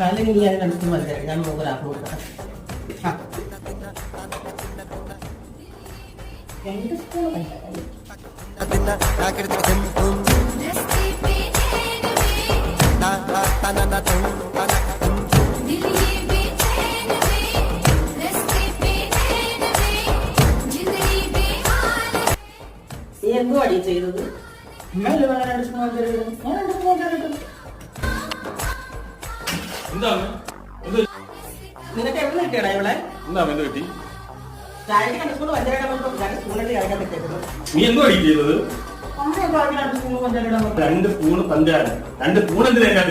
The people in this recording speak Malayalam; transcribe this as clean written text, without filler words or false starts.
അല്ലെങ്കിൽ ഞാൻ രണ്ട് മതി ഞാൻ മൂന്നരാപ്പ് കൊടുക്കാം. രണ്ട് സ്പൂൺ നീ എന്തോ അടി ചെയ്തത്? രണ്ട് സ്പൂൺ നിനക്ക് എവിടെ കിട്ടിയടാ ഇവിടെ? ചായക്ക് 2 സ്പൂൺ പഞ്ചാര ഇടാൻ 2 സ്പൂണല്ലേ കഴിക്കാൻ പറ്റുന്നത്. നീ എന്തോ അടി ചെയ്തത്? 2 സ്പൂൺ പഞ്ചാര ഇടാൻ 2 സ്പൂൺ പഞ്ചാര 2 സ്പൂൺ എന്തിനാ